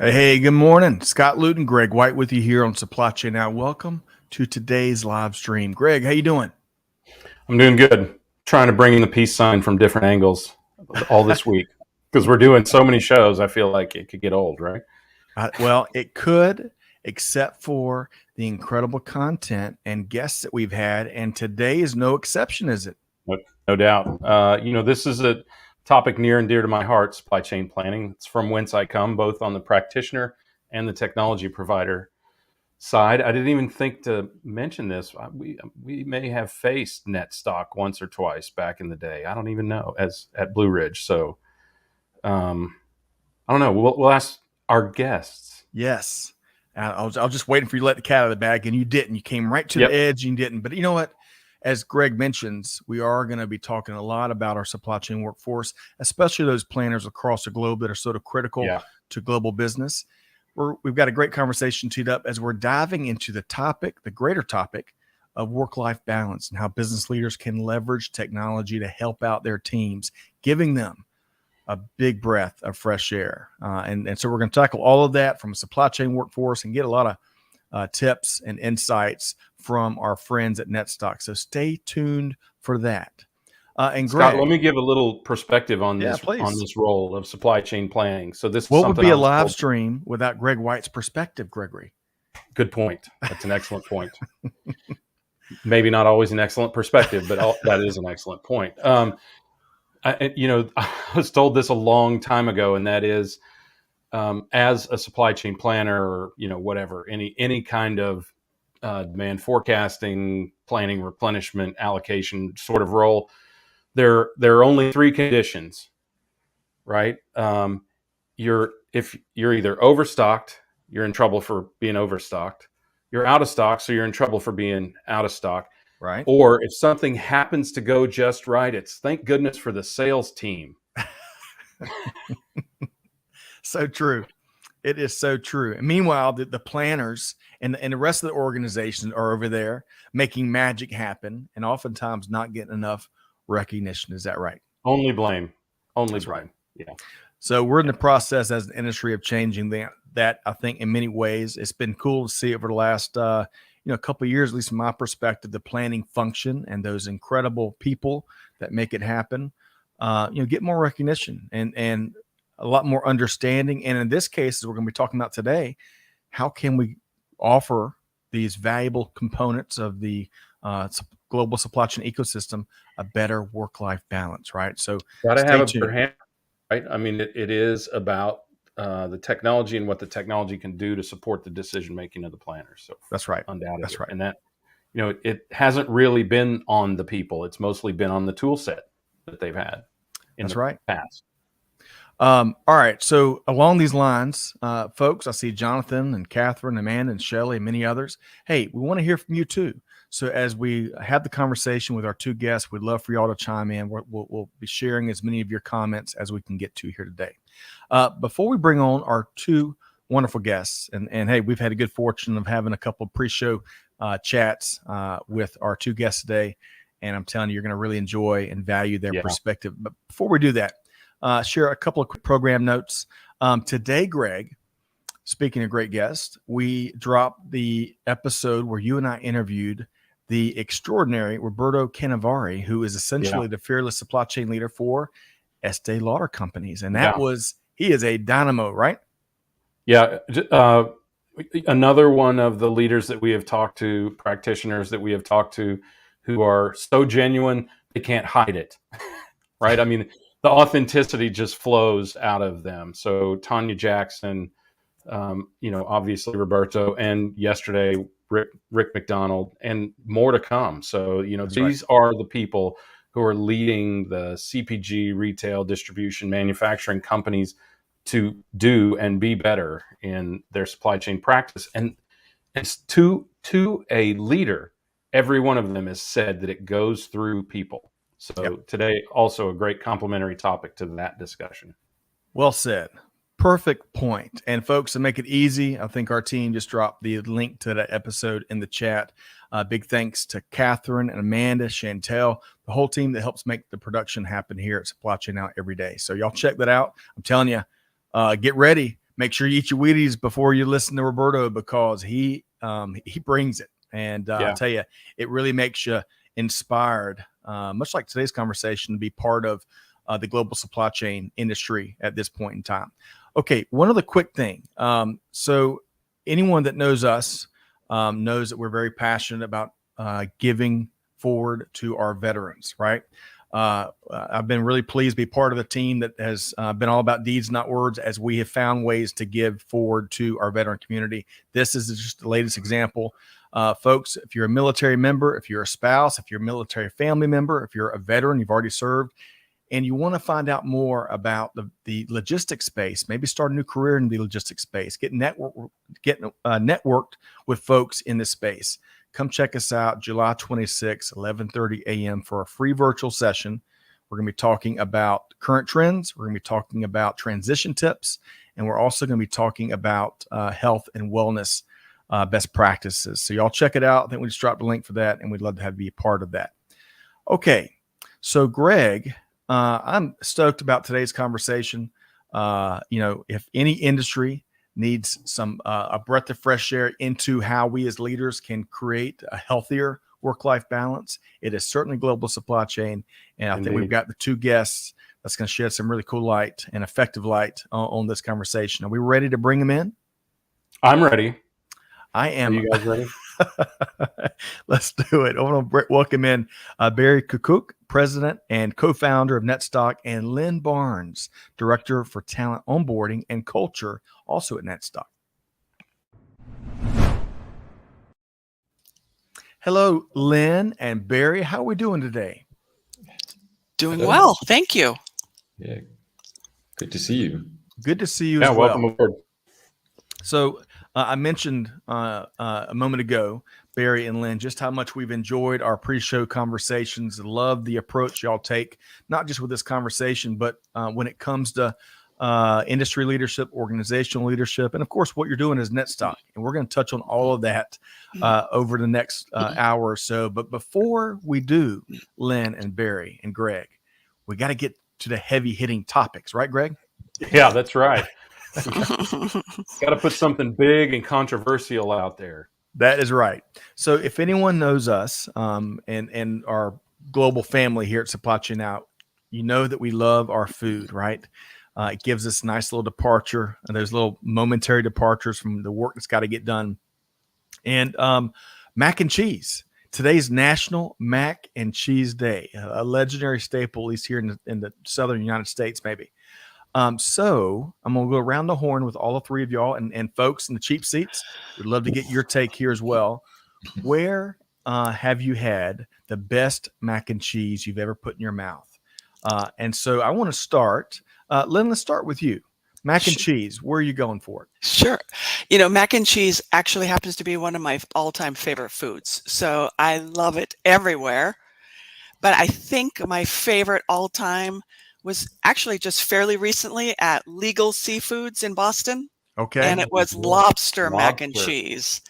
Hey, good morning. Scott Luton, Greg White with you here on Supply Chain Now. Welcome to today's live stream. Greg, how you doing? I'm doing good. Trying to bring in the peace sign from different angles all this week because we're doing so many shows. I feel like it could get old, right? Well, it could, except for the incredible content and guests that we've had. And today is no exception, is it? No doubt. This is a topic near and dear to my heart, supply chain planning. It's from whence I come, both on the practitioner and the technology provider side. I didn't even think to mention this. We may have faced Netstock once or twice back in the day. I don't even know as at Blue Ridge. So I don't know. We'll ask our guests. Yes. I was just waiting for you to let the cat out of the bag, and you didn't. You came right to the edge, and you didn't. But you know what? As Greg mentions, we are going to be talking a lot about our supply chain workforce, especially those planners across the globe that are sort of critical to global business. We've got a great conversation teed up as we're diving into the greater topic of work-life balance and how business leaders can leverage technology to help out their teams, giving them a big breath of fresh air. And so we're going to tackle all of that from a supply chain workforce and get a lot of tips and insights from our friends at Netstock. So stay tuned for that. And Greg, Scott, let me give a little perspective on this role of supply chain planning. So this what would be a live stream without Greg White's perspective, Gregory? Good point. That's an excellent point. Maybe not always an excellent perspective, but that is an excellent point. I was told this a long time ago, and that is, as a supply chain planner or whatever, any kind of demand forecasting, planning, replenishment, allocation sort of role, there are only three conditions, right? If you're either overstocked, you're in trouble for being overstocked. You're out of stock, so you're in trouble for being out of stock. Right. Or if something happens to go just right, it's thank goodness for the sales team. So true. It is so true. And meanwhile, the planners and the rest of the organization are over there making magic happen and oftentimes not getting enough recognition. Is that right? Only blame. That's blame. Right. Yeah. So we're in the process as an industry of changing that. I think in many ways, it's been cool to see over the last a couple of years, at least from my perspective, the planning function and those incredible people that make it happen, get more recognition and a lot more understanding. And in this case, as we're going to be talking about today, how can we offer these valuable components of the global supply chain ecosystem a better work-life balance, right? So gotta have a better hand, right? I mean, it is about the technology and what the technology can do to support the decision making of the planners. So that's right, undoubtedly. That's right. And that it hasn't really been on the people; it's mostly been on the tool set that they've had in the past. All right. So along these lines, folks, I see Jonathan and Catherine, Amanda and Shelley and many others. Hey, we want to hear from you too. So as we have the conversation with our two guests, we'd love for y'all to chime in. We'll be sharing as many of your comments as we can get to here today. Before we bring on our two wonderful guests, and hey, we've had a good fortune of having a couple of pre-show chats with our two guests today. And I'm telling you, you're going to really enjoy and value their perspective. But before we do that, share a couple of quick program notes. Today, Greg, speaking of great guests, we dropped the episode where you and I interviewed the extraordinary Roberto Canavari, who is essentially the fearless supply chain leader for Estee Lauder companies. And he is a dynamo, right? Yeah. Another one of the leaders that we have talked to, practitioners that we have talked to, who are so genuine, they can't hide it, right? I mean, the authenticity just flows out of them. So Tanya Jackson, obviously Roberto, and yesterday Rick McDonald, and more to come. So these are the people who are leading the CPG, retail, distribution, manufacturing companies to do and be better in their supply chain practice. And it's to a leader, every one of them has said that it goes through people. So today, also a great complementary topic to that discussion. Well said. Perfect point. And folks, to make it easy, I think our team just dropped the link to that episode in the chat. Big thanks to Catherine and Amanda, Chantel, the whole team that helps make the production happen here at Supply Chain Now every day. So y'all check that out. I'm telling you, get ready. make sure you eat your Wheaties before you listen to Roberto, because he brings it. And I'll tell you, it really makes you inspired, much like today's conversation, to be part of the global supply chain industry at this point in time. Okay, one other quick thing. So anyone that knows us knows that we're very passionate about giving forward to our veterans, right? I've been really pleased to be part of the team that has been all about deeds, not words, as we have found ways to give forward to our veteran community. This is just the latest example. Folks, if you're a military member, if you're a spouse, if you're a military family member, if you're a veteran, you've already served, and you want to find out more about the logistics space, maybe start a new career in the logistics space, get networked with folks in this space, come check us out July 26, 11:30 a.m. for a free virtual session. We're going to be talking about current trends. We're going to be talking about transition tips. And we're also going to be talking about health and wellness best practices. So y'all check it out. I think we just dropped a link for that, and we'd love to have you be a part of that. Okay. So Greg, I'm stoked about today's conversation. If any industry needs some a breath of fresh air into how we as leaders can create a healthier work-life balance, it is certainly global supply chain. And I think we've got the two guests that's going to shed some really cool light and effective light on this conversation. Are we ready to bring them in? I'm ready. I am. Are you guys ready? Let's do it. I want to welcome in Barry Kukkuk, President and co-founder of Netstock, and Lynne Barnes, Director for Talent Onboarding and Culture, also at Netstock. Hello, Lynne and Barry. How are we doing today? Doing well. Thank you. Yeah. Good to see you. Good to see you as well. Welcome aboard. So I mentioned a moment ago, Barry and Lynne, just how much we've enjoyed our pre-show conversations. Love the approach y'all take, not just with this conversation, but when it comes to industry leadership, organizational leadership, and of course, what you're doing is Netstock. And we're going to touch on all of that over the next hour or so. But before we do, Lynne and Barry and Greg, we got to get to the heavy hitting topics, right, Greg? Yeah, that's right. Got to put something big and controversial out there. That is right. So if anyone knows us and our global family here at Supply Chain Out, you know that we love our food, right? It gives us a nice little departure, and there's little momentary departures from the work that's got to get done. And mac and cheese. Today's National Mac and Cheese Day, a legendary staple, at least here in the southern United States, maybe. So I'm going to go around the horn with all the three of y'all and folks in the cheap seats. We'd love to get your take here as well. Where have you had the best mac and cheese you've ever put in your mouth? And so I want to start. Lynne, let's start with you. Mac and cheese, where are you going for it? Sure. Mac and cheese actually happens to be one of my all-time favorite foods. So I love it everywhere. But I think my favorite all-time was actually just fairly recently at Legal Seafoods in Boston. Okay. And it was lobster mac and cheese.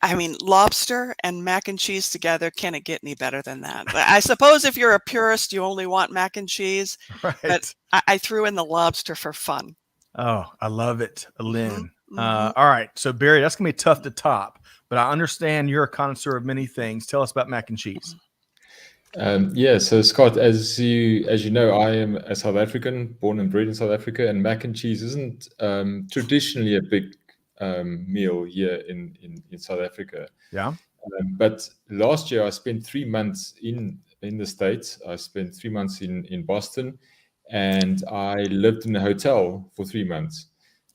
I mean, lobster and mac and cheese together, can it get any better than that? I suppose if you're a purist, you only want mac and cheese. Right. But I threw in the lobster for fun. Oh, I love it, Lynne. All right. So, Barry, that's going to be tough to top, but I understand you're a connoisseur of many things. Tell us about mac and cheese. So Scott, as you know, I am a South African, born and bred in South Africa, and mac and cheese isn't traditionally a big meal here in South Africa. Yeah. But last year I spent 3 months in the States. I spent 3 months in Boston, and I lived in a hotel for 3 months.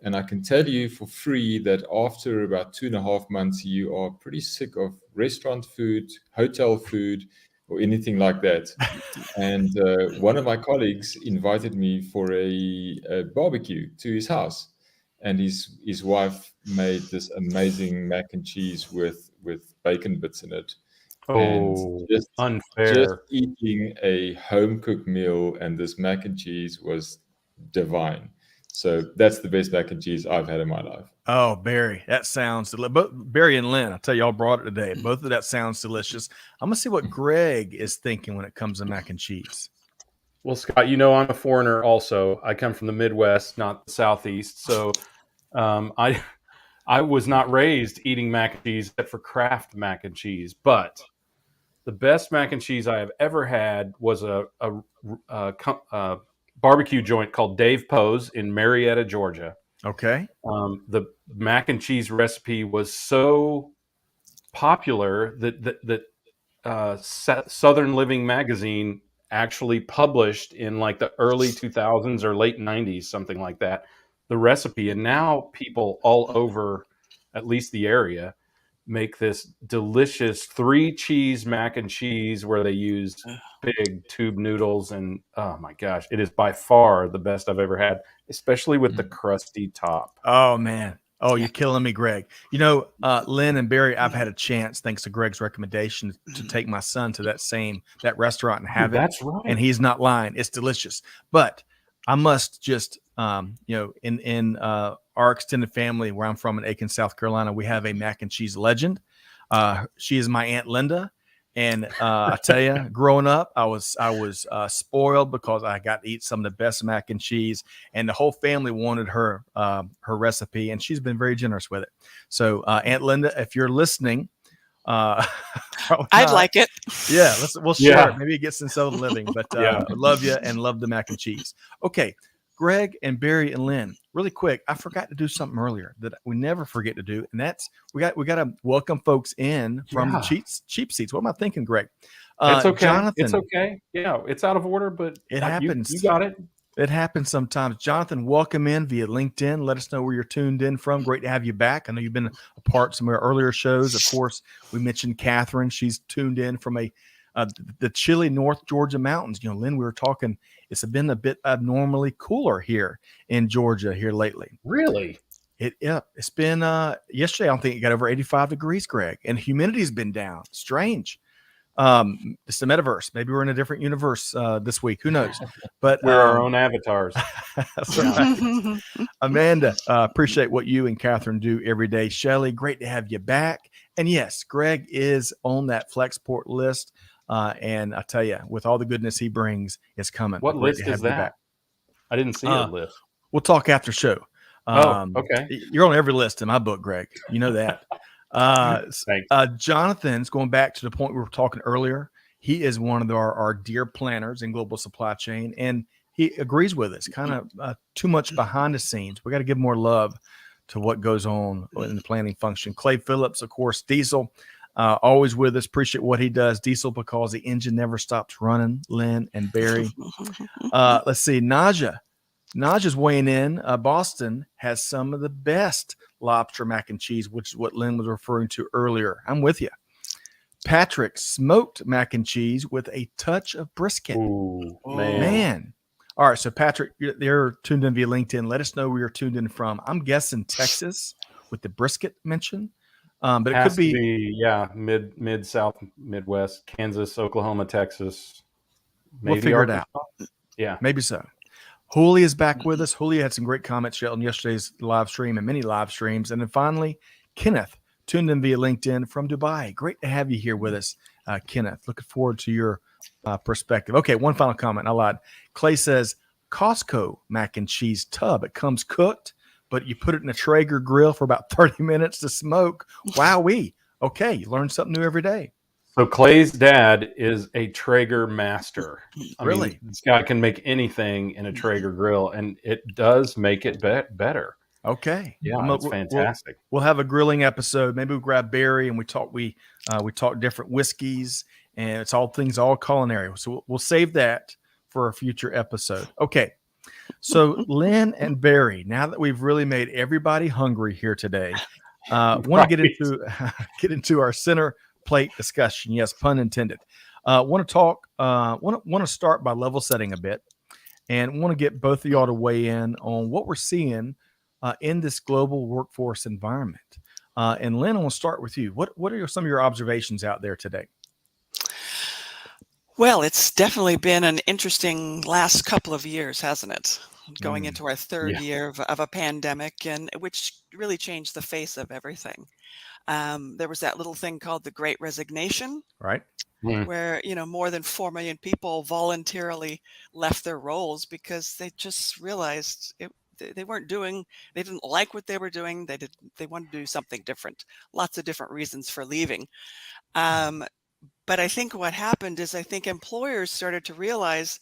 And I can tell you for free that after about 2.5 months, you are pretty sick of restaurant food, hotel food, or anything like that. And one of my colleagues invited me for a barbecue to his house. And his wife made this amazing mac and cheese with bacon bits in it. Oh, and unfair. Just eating a home-cooked meal and this mac and cheese was divine. So that's the best mac and cheese I've had in my life. Oh, Barry, that sounds delicious. Both Barry and Lynne, I'll tell you, y'all brought it today. Both of that sounds delicious. I'm going to see what Greg is thinking when it comes to mac and cheese. Well, Scott, I'm a foreigner also. I come from the Midwest, not the Southeast. So I was not raised eating mac and cheese except for Kraft mac and cheese, but the best mac and cheese I have ever had was a barbecue joint called Dave Poe's in Marietta, Georgia. Okay. The mac and cheese recipe was so popular that Southern Living magazine actually published in like the early 2000s or late 90s, something like that, the recipe. And now people all over, at least the area, make this delicious 3-cheese mac and cheese where they use big tube noodles. And oh my gosh, it is by far the best I've ever had, especially with the crusty top. Oh man. Oh, you're killing me, Greg. Lynn and Barry, I've had a chance, thanks to Greg's recommendation, to take my son to that restaurant and have it. That's right. And he's not lying. It's delicious. But I must just, in our extended family where I'm from in Aiken, South Carolina, we have a mac and cheese legend. She is my Aunt Linda. And I tell you, growing up, I was spoiled because I got to eat some of the best mac and cheese, and the whole family wanted her recipe, and she's been very generous with it. So, Aunt Linda, if you're listening, I'd like it. Yeah, we'll share it. Maybe it gets in Southern Living, but love you and love the mac and cheese. Okay, Greg and Barry and Lynn, really quick, I forgot to do something earlier that we never forget to do, and that's we got to welcome folks in from the cheap seats. What am I thinking, Greg? It's okay. Jonathan, it's okay. Yeah, it's out of order, but it happens. You got it. It happens sometimes. Jonathan, welcome in via LinkedIn. Let us know where you're tuned in from. Great to have you back. I know you've been a part of some of our earlier shows. Of course, we mentioned Catherine. She's tuned in from the chilly North Georgia mountains. Lynn, we were talking, it's been a bit abnormally cooler here in Georgia here lately. Really? It's been yesterday, I don't think it got over 85 degrees, Greg, and humidity's been down. Strange. It's the metaverse. Maybe we're in a different universe this week. Who knows? But we're our own avatars. That's right. Amanda, appreciate what you and Catherine do every day. Shelley, great to have you back. And yes, Greg is on that Flexport list. And I tell you, with all the goodness he brings, it's coming. What list is that? I didn't see a list. We'll talk after show. Okay. You're on every list in my book, Greg. You know that. Thanks. Jonathan's going back to the point we were talking earlier. He is one of our dear planners in global supply chain, and he agrees with us. Kind of too much behind the scenes. We got to give more love to what goes on in the planning function. Clay Phillips, of course, Diesel. Always with us. Appreciate what he does. Diesel, because the engine never stops running. Lynn and Barry. Let's see. Naja's weighing in. Boston has some of the best lobster mac and cheese, which is what Lynn was referring to earlier. I'm with you. Patrick, smoked mac and cheese with a touch of brisket. Ooh, man. All right. So Patrick, you're tuned in via LinkedIn. Let us know where you're tuned in from. I'm guessing Texas with the brisket mention. But it could be mid South, Midwest, Kansas, Oklahoma, Texas. We'll figure it out. Yeah, maybe so. Julie is back with us. Julie had some great comments on yesterday's live stream and many live streams. And then finally, Kenneth, tuned in via LinkedIn from Dubai. Great to have you here with us, Kenneth. Looking forward to your perspective. Okay, one final comment. I lied. Clay says, Costco mac and cheese tub. It comes cooked, but you put it in a Traeger grill for about 30 minutes to smoke. Wowee. Okay, you learn something new every day. So Clay's dad is a Traeger master. Really? This guy can make anything in a Traeger grill, and it does make it better. Okay. Yeah, it's fantastic. We'll have a grilling episode. Maybe we'll grab Barry and we talk different whiskeys, and it's all culinary. So we'll save that for a future episode. Okay. So Lynn and Barry, now that we've really made everybody hungry here today, want to get into our Centerplate discussion. Yes, pun intended. Want to start by level setting a bit, and want to get both of y'all to weigh in on what we're seeing in this global workforce environment. And Lynn, I want to start with you. What are some of your observations out there today? Well, it's definitely been an interesting last couple of years, hasn't it? Going into our third year of a pandemic, and which really changed the face of everything. There was that little thing called the Great Resignation, right? Where, more than 4 million people voluntarily left their roles because they just realized they weren't doing, they didn't like what they were doing. They wanted to do something different. Lots of different reasons for leaving. But I think what happened is I think employers started to realize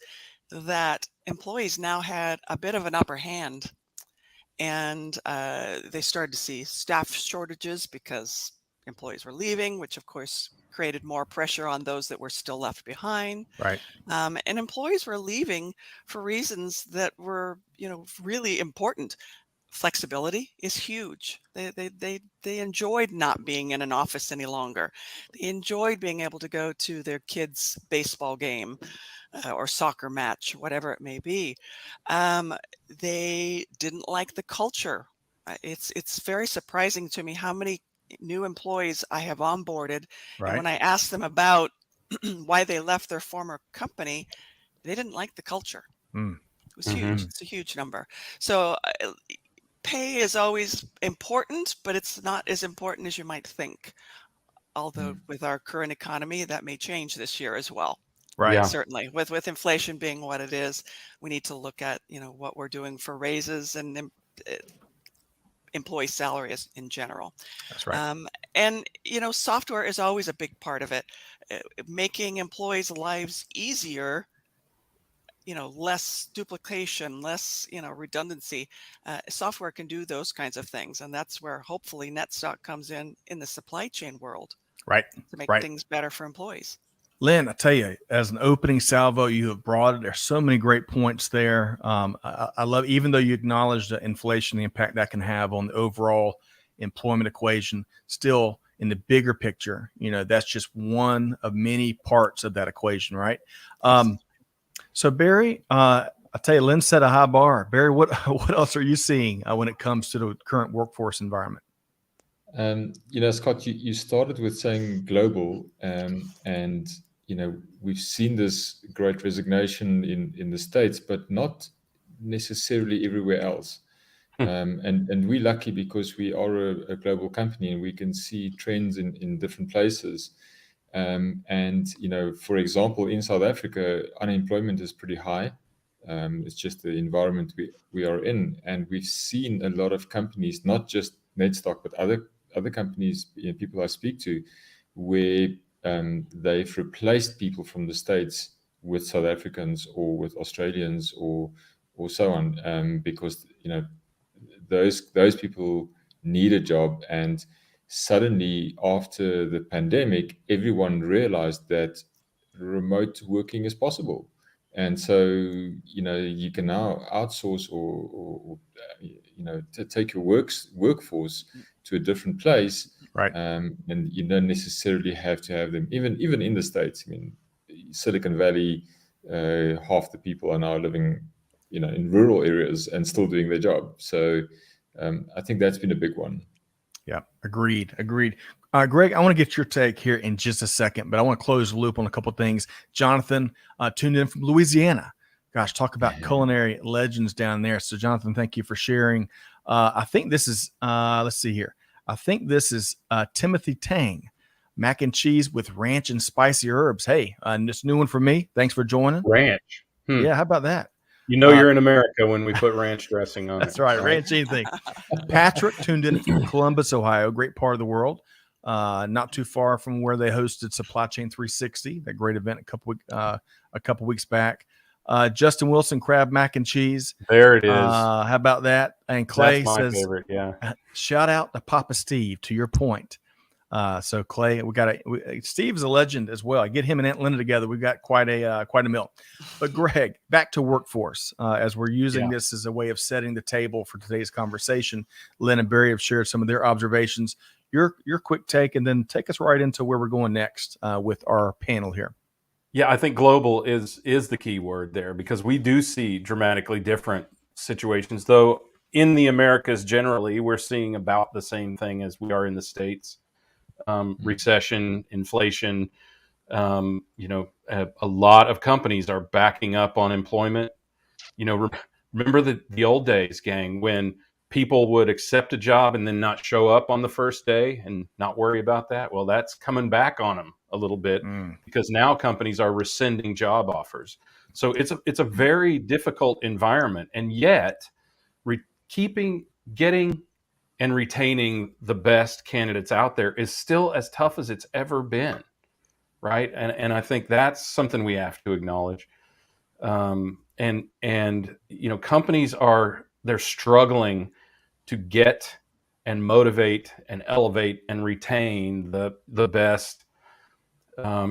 that employees now had a bit of an upper hand, and they started to see staff shortages because employees were leaving, which of course created more pressure on those that were still left behind. Right. And employees were leaving for reasons that were, really important. Flexibility is huge. They enjoyed not being in an office any longer. They enjoyed being able to go to their kids' baseball game or soccer match, whatever it may be. They didn't like the culture. It's very surprising to me how many new employees I have onboarded, and when Right. I ask them about why they left their former company, they didn't like the culture. Mm. It was huge. It's a huge number. So pay is always important, but it's not as important as you might think. Although with our current economy, that may change this year as well. Right. Yeah. Certainly, with inflation being what it is, we need to look at what we're doing for raises and employee salaries in general. That's right. And software is always a big part of it, making employees' lives easier. Less duplication, less redundancy. Software can do those kinds of things, and that's where hopefully Netstock comes in the supply chain world, Right. to make Right. things better for employees. Lynn, I tell you, as an opening salvo, you have brought it. There's so many great points there. I love, even though you acknowledge the inflation, the impact that can have on the overall employment equation, still in the bigger picture, that's just one of many parts of that equation, right? So Barry, I tell you, Lynn set a high bar. Barry, what else are you seeing when it comes to the current workforce environment? Scott, you started with saying global, and we've seen this great resignation in the States, but not necessarily everywhere else. And we're lucky because we are a global company and we can see trends in different places. And for example, in South Africa, unemployment is pretty high. It's just the environment we are in, and we've seen a lot of companies, not just Netstock, but other companies, people I speak to, where they've replaced people from the States with South Africans or with Australians or so on, because those people need a job. And suddenly, after the pandemic, everyone realized that remote working is possible. And so, you can now outsource or to take your workforce to a different place. Right. And you don't necessarily have to have them, even in the States. I mean, Silicon Valley, half the people are now living, in rural areas and still doing their job. So I think that's been a big one. Yeah, agreed. Greg, I want to get your take here in just a second, but I want to close the loop on a couple of things. Jonathan tuned in from Louisiana. Gosh, talk about culinary legends down there. So, Jonathan, thank you for sharing. I think this is, let's see here. I think this is Timothy Tang, mac and cheese with ranch and spicy herbs. Hey, this new one for me. Thanks for joining. Ranch. Yeah, how about that? You're in America when we put ranch dressing on That's it. right. Ranch anything. Patrick tuned in from Columbus, Ohio, great part of the world. Not too far from where they hosted Supply Chain 360, that great event a couple weeks back. Justin Wilson, crab mac and cheese. There it is. How about that? And Clay That's my says, favorite. Yeah. Shout out to Papa Steve. To your point. So Clay, Steve's a legend as well. Get him and Aunt Linda together. We've got quite a meal. But Greg, back to workforce, as we're using this as a way of setting the table for today's conversation. Lynn and Barry have shared some of their observations. Your quick take, and then take us right into where we're going next with our panel here. Yeah, I think global is the key word there, because we do see dramatically different situations. Though in the Americas generally, we're seeing about the same thing as we are in the States. Recession, inflation, a lot of companies are backing up on employment. Remember the old days, gang, when people would accept a job and then not show up on the first day and not worry about that? Well, that's coming back on them a little bit because now companies are rescinding job offers. So it's a very difficult environment, and yet getting and retaining the best candidates out there is still as tough as it's ever been, right? And I think that's something we have to acknowledge. And companies they're struggling to get and motivate and elevate and retain the best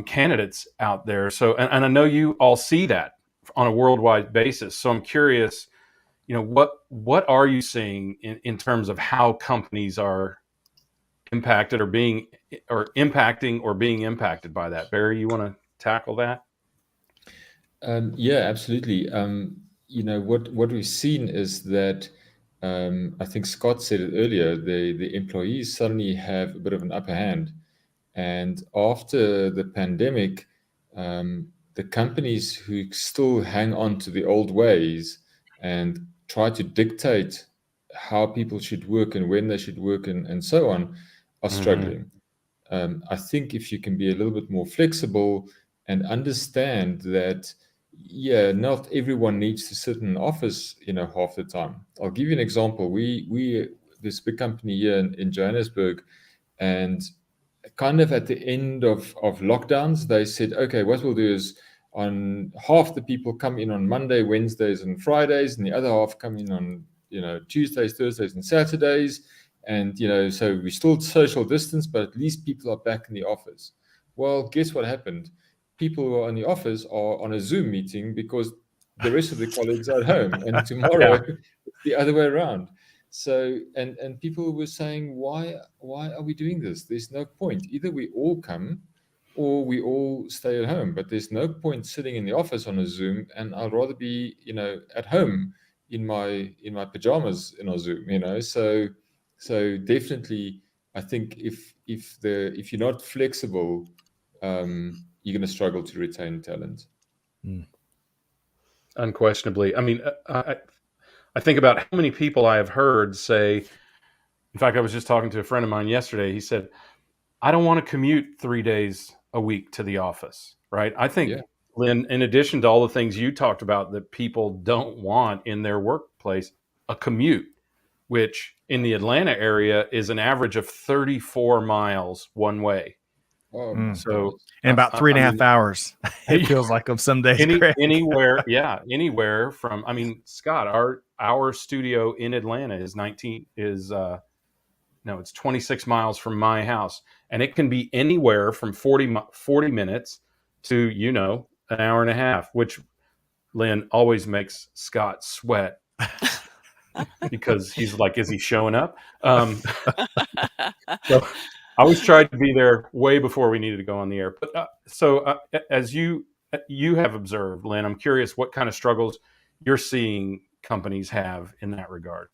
candidates out there. So, and I know you all see that on a worldwide basis. So I'm curious, what are you seeing in terms of how companies are impacted or impacting or being impacted by that? Barry, you want to tackle that? Yeah, absolutely. What we've seen is that I think Scott said it earlier. The employees suddenly have a bit of an upper hand, and after the pandemic, the companies who still hang on to the old ways and try to dictate how people should work and when they should work and so on are struggling. I think if you can be a little bit more flexible and understand that, not everyone needs to sit in an office, half the time. I'll give you an example. We this big company here in Johannesburg, and kind of at the end of lockdowns, they said, okay, what we'll do is on half the people come in on Monday, Wednesdays, and Fridays, and the other half come in on Tuesdays, Thursdays, and Saturdays. And so we still social distance, but at least people are back in the office. Well, guess what happened? People who are in the office are on a Zoom meeting because the rest of the colleagues are at home, and tomorrow it's the other way around. So, and people were saying, why are we doing this? There's no point. Either we all come or we all stay at home, but there's no point sitting in the office on a Zoom, and I'd rather be, at home in my pajamas in a Zoom, So definitely, I think if you're not flexible, you're going to struggle to retain talent. Unquestionably. I mean, I think about how many people I have heard say, in fact, I was just talking to a friend of mine yesterday. He said, I don't want to commute 3 days a week to the office, right? I think, Lynn, in addition to all the things you talked about that people don't want in their workplace, a commute, which in the Atlanta area is an average of 34 miles one way. So, in about 3.5 hours, it feels like of some days. Anywhere from, Scott, our studio in Atlanta is 26 miles from my house, and it can be anywhere from 40 minutes to, an hour and a half, which, Lynn, always makes Scott sweat because he's like, is he showing up? So I always tried to be there way before we needed to go on the air. But as you have observed, Lynn, I'm curious what kind of struggles you're seeing companies have in that regard.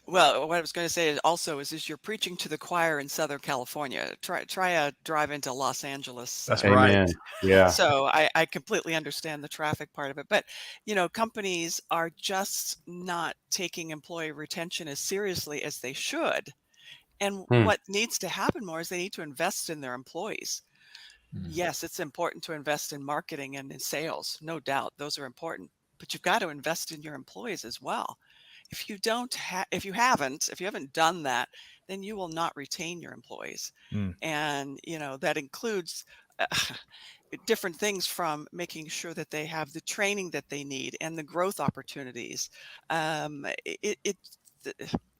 Well, what I was going to say is you're preaching to the choir in Southern California. Try a drive into Los Angeles. That's right. Yeah. So I completely understand the traffic part of it, but companies are just not taking employee retention as seriously as they should. And what needs to happen more is they need to invest in their employees. Yes, it's important to invest in marketing and in sales, no doubt. Those are important, but you've got to invest in your employees as well. If you haven't done that, then you will not retain your employees. And, that includes different things from making sure that they have the training that they need and the growth opportunities.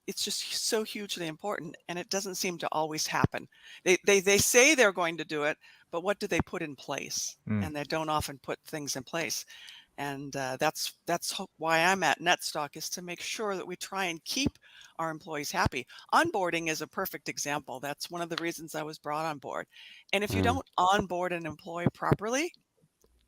It's just so hugely important, and it doesn't seem to always happen. They say they're going to do it, but what do they put in place? And they don't often put things in place. And that's why I'm at Netstock, is to make sure that we try and keep our employees happy. Onboarding is a perfect example. That's one of the reasons I was brought on board. And if you don't onboard an employee properly,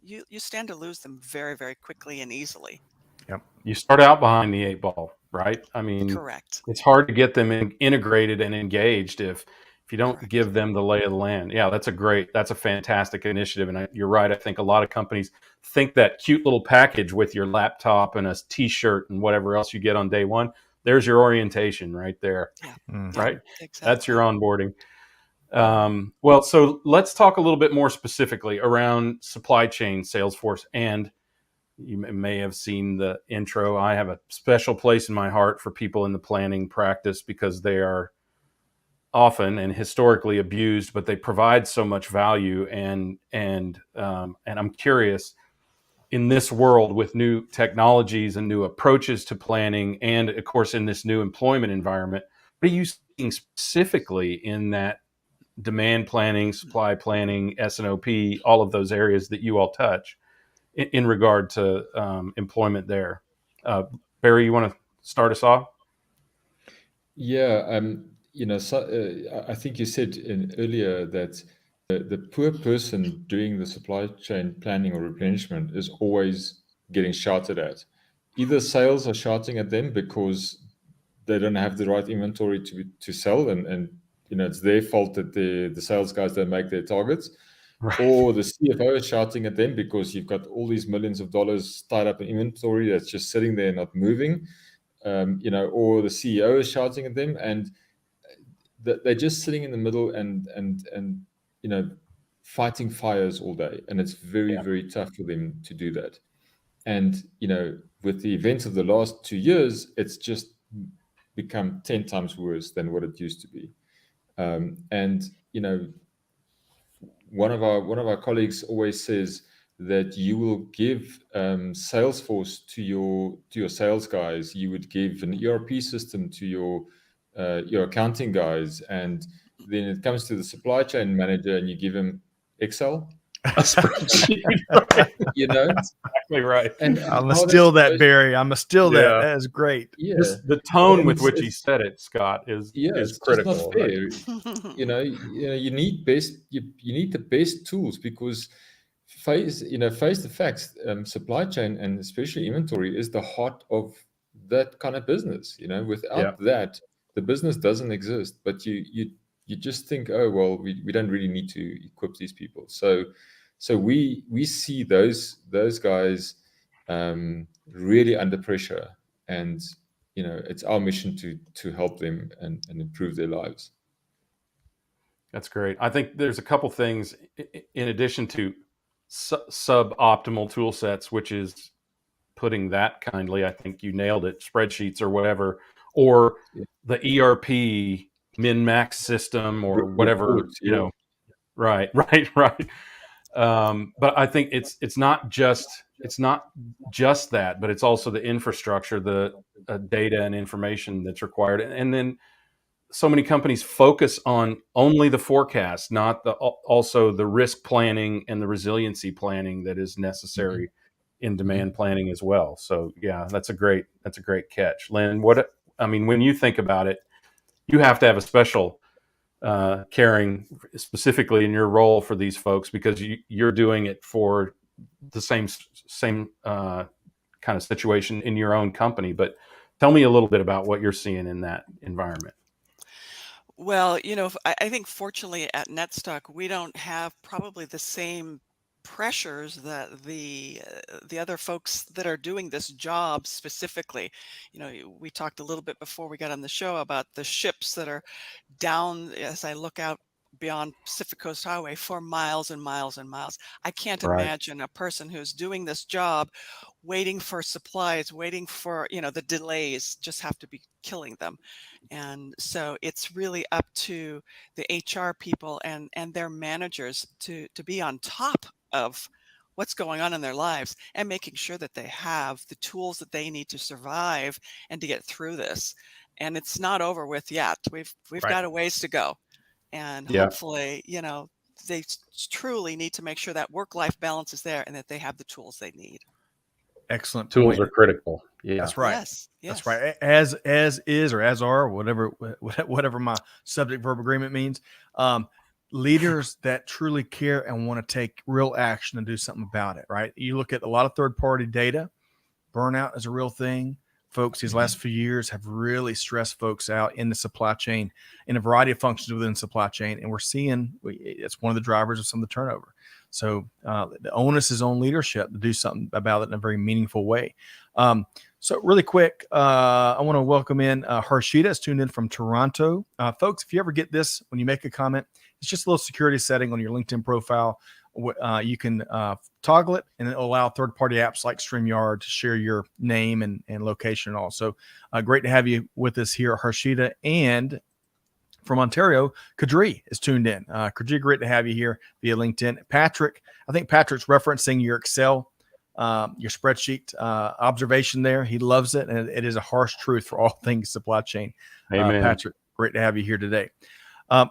you stand to lose them very, very quickly and easily. Yep. You start out behind the 8 ball, right? I mean, correct. It's hard to get them integrated and engaged if you don't give them the lay of the land. Yeah, that's a fantastic initiative. And you're right. I think a lot of companies think that cute little package with your laptop and a t-shirt and whatever else you get on day one, there's your orientation right there. Yeah. Right? Exactly. That's your onboarding. Well, so let's talk a little bit more specifically around supply chain, Salesforce, and you may have seen the intro. I have a special place in my heart for people in the planning practice because they are often and historically abused, but they provide so much value. And I'm curious, in this world with new technologies and new approaches to planning, and of course in this new employment environment, what are you seeing specifically in that demand planning, supply planning, S&OP, all of those areas that you all touch in regard to employment there? Barry, you want to start us off? Yeah, I think you said earlier that the poor person doing the supply chain planning or replenishment is always getting shouted at. Either sales are shouting at them because they don't have the right inventory to sell, and it's their fault that the sales guys don't make their targets. Right. Or the CFO is shouting at them because you've got all these millions of dollars tied up in inventory that's just sitting there not moving. Or the CEO is shouting at them, and they're just sitting in the middle and fighting fires all day, and it's very, very tough for them to do that. And with the events of the last 2 years, it's just become 10 times worse than what it used to be. One of our colleagues always says that you will give Salesforce to your sales guys, you would give an ERP system to your accounting guys, and then it comes to the supply chain manager and you give him Excel. A spreadsheet, right? That's exactly right. And I'm gonna steal that, Barry. I'm gonna steal that. That is great. Yeah, the tone with which he said it, Scott, is it's critical. just not fair. Right? You need the best tools, because face the facts. Supply chain, and especially inventory, is the heart of that kind of business. Without that, the business doesn't exist. But you just think, oh well, we don't really need to equip these people. So we see those guys really under pressure, and it's our mission to help them and improve their lives. That's great. I think there's a couple things in addition to suboptimal tool sets, which is, putting that kindly, I think you nailed it, spreadsheets or whatever, or the ERP min-max system or whatever, right. But I think it's not just that, but it's also the infrastructure, the data and information that's required. And then so many companies focus on only the forecast, not also the risk planning and the resiliency planning that is necessary in demand planning as well. So yeah, that's a great catch. Lynn, when you think about it, you have to have a special caring specifically in your role for these folks, because you're doing it for the same kind of situation in your own company. But tell me a little bit about what you're seeing in that environment. Well, I think fortunately at Netstock, we don't have probably the same pressures that the other folks that are doing this job specifically. We talked a little bit before we got on the show about the ships that are down, as I look out beyond Pacific Coast Highway, for miles and miles and miles. I can't imagine a person who's doing this job waiting for supplies, waiting for, the delays just have to be killing them. And so it's really up to the HR people and their managers to be on top of what's going on in their lives and making sure that they have the tools that they need to survive and to get through this. And it's not over with yet. We've got a ways to go. And hopefully, they truly need to make sure that work-life balance is there and that they have the tools they need. Excellent Tools point. are critical. Yeah, that's right. Yes. That's right. As is, or as are, whatever my subject verb agreement means. Leaders that truly care and want to take real action and do something about it. Right. You look at a lot of third-party data. Burnout is a real thing. Folks, these last few years have really stressed folks out in the supply chain, in a variety of functions within the supply chain. And we're seeing it's one of the drivers of some of the turnover. So the onus is on leadership to do something about it in a very meaningful way. So really quick, I want to welcome in Harshita is tuned in from Toronto. Folks, if you ever get this, when you make a comment, it's just a little security setting on your LinkedIn profile. You can toggle it, and it'll allow third-party apps like StreamYard to share your name and location and all. So great to have you with us here, Harshita. And from Ontario, Kadri is tuned in. Kadri, great to have you here via LinkedIn. Patrick, I think Patrick's referencing your Excel, your spreadsheet observation there. He loves it, and it is a harsh truth for all things supply chain. Amen. Patrick, great to have you here today.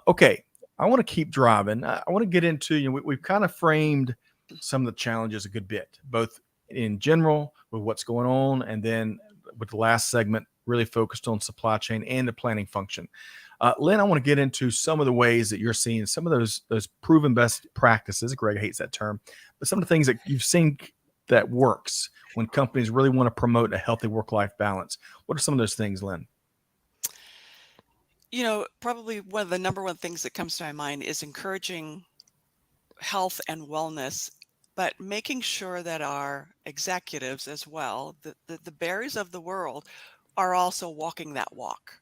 Okay, I want to keep driving. I want to get into, we've kind of framed some of the challenges a good bit, both in general with what's going on, and then with the last segment really focused on supply chain and the planning function. Lynne, I want to get into some of the ways that you're seeing some of those proven best practices. Greg hates that term, but some of the things that you've seen that works when companies really want to promote a healthy work-life balance. What are some of those things, Lynne? Probably one of the number one things that comes to my mind is encouraging health and wellness, but making sure that our executives as well, the Barrys of the world, are also walking that walk.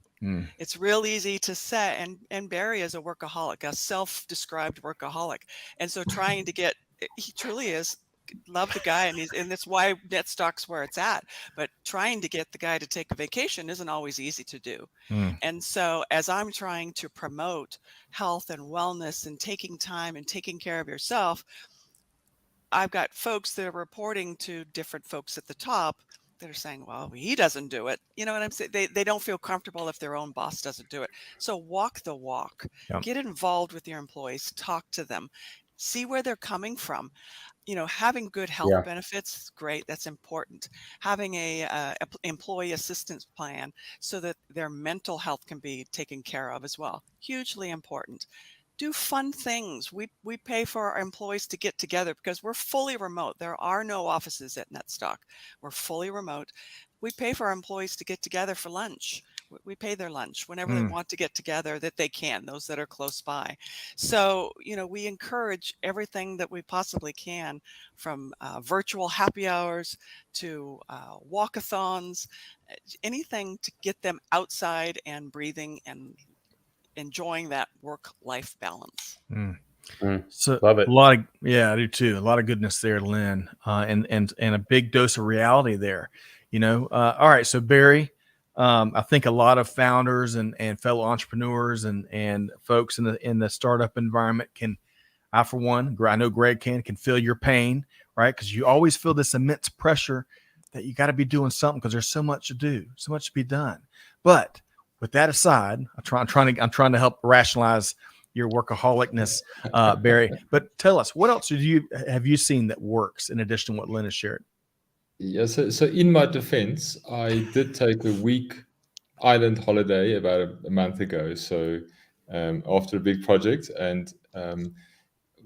It's real easy to say, and Barry is a workaholic, a self-described workaholic. And so trying to get, he truly is, love the guy, and that's why Netstock's where it's at. But trying to get the guy to take a vacation isn't always easy to do. And so as I'm trying to promote health and wellness and taking time and taking care of yourself, I've got folks that are reporting to different folks at the top that are saying, well, he doesn't do it. You know what I'm saying? They don't feel comfortable if their own boss doesn't do it. So walk the walk, get involved with your employees, talk to them, see where they're coming from. Having good health benefits, great. That's important. Having a employee assistance plan so that their mental health can be taken care of as well. Hugely important. Do fun things. We pay for our employees to get together because we're fully remote. There are no offices at Netstock. We're fully remote. We pay for our employees to get together for lunch. We pay their lunch whenever they want to get together, that they can, those that are close by. So, we encourage everything that we possibly can, from virtual happy hours to walkathons, anything to get them outside and breathing and enjoying that work-life balance. So Love it. I do too. A lot of goodness there, Lynne, and a big dose of reality there. All right. So Barry, I think a lot of founders and fellow entrepreneurs and folks in the startup environment I for one, I know Greg can feel your pain, right? Because you always feel this immense pressure that you got to be doing something because there's so much to do, so much to be done. But with that aside, I'm trying to help rationalize your workaholicness, Barry. But tell us, what else have you seen that works in addition to what Lynne has shared? Yeah, so in my defense, I did take a week island holiday about a month ago. So after a big project, and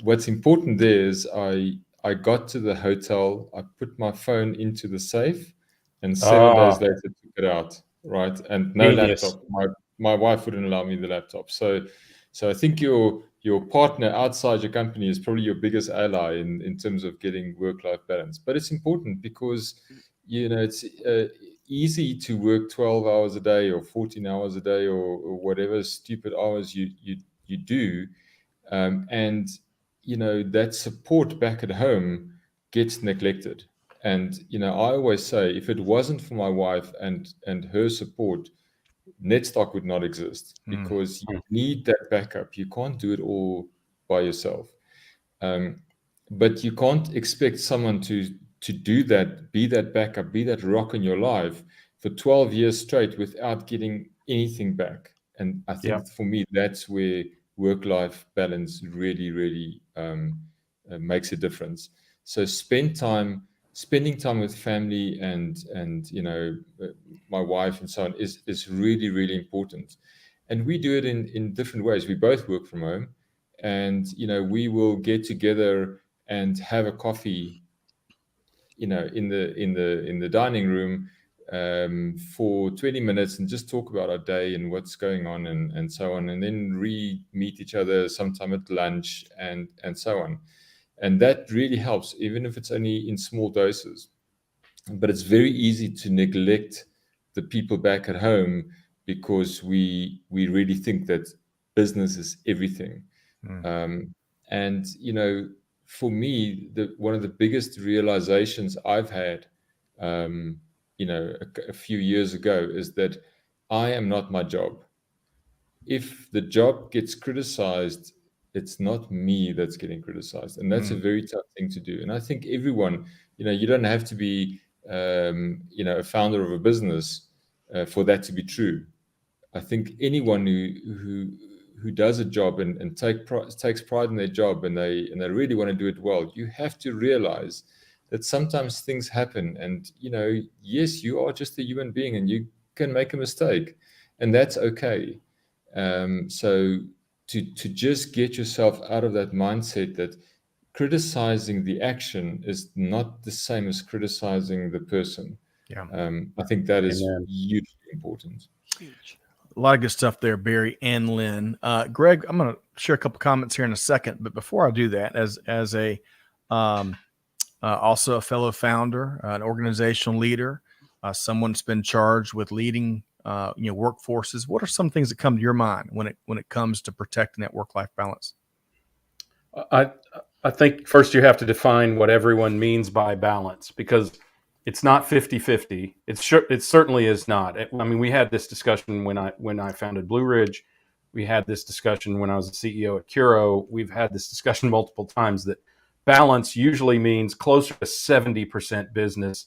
what's important there is I got to the hotel, I put my phone into the safe, and 7 days later took it out. Right, and no Genius. laptop. My wife wouldn't allow me the laptop. So I think your partner outside your company is probably your biggest ally in terms of getting work-life balance. But it's important because it's easy to work 12 hours a day or 14 hours a day or whatever stupid hours you do, and that support back at home gets neglected. And I always say, if it wasn't for my wife and her support, Netstock would not exist, because you need that backup. You can't do it all by yourself. But you can't expect someone to do that, be that backup, be that rock in your life for 12 years straight without getting anything back. And I think for me, that's where work-life balance really, really makes a difference. So spending time with family and my wife and so on is really, really important. And we do it in different ways. We both work from home, and we will get together and have a coffee in the dining room for 20 minutes and just talk about our day and what's going on and so on, and then meet each other sometime at lunch and so on. And that really helps, even if it's only in small doses. But it's very easy to neglect the people back at home because we really think that business is everything. And for me, one of the biggest realizations I've had, a few years ago, is that I am not my job. If the job gets criticized, it's not me that's getting criticized, and that's a very tough thing to do. And I think everyone, you don't have to be, a founder of a business for that to be true. I think anyone who does a job and takes pride in their job, and they really want to do it well, you have to realize that sometimes things happen, and yes, you are just a human being, and you can make a mistake, and that's okay. So to just get yourself out of that mindset that criticizing the action is not the same as criticizing the person. Yeah. I think that is Amen. hugely important. Huge. A lot of good stuff there, Barry and Lynn. Greg, I'm going to share a couple comments here in a second, but before I do that, as a also a fellow founder, an organizational leader, someone that's been charged with leading workforces, what are some things that come to your mind when it comes to protecting that work-life balance? I think first you have to define what everyone means by balance, because it's not 50-50. It certainly is not. I mean, we had this discussion when I founded Blue Ridge. We had this discussion when I was the CEO at Curo. We've had this discussion multiple times that balance usually means closer to 70% business,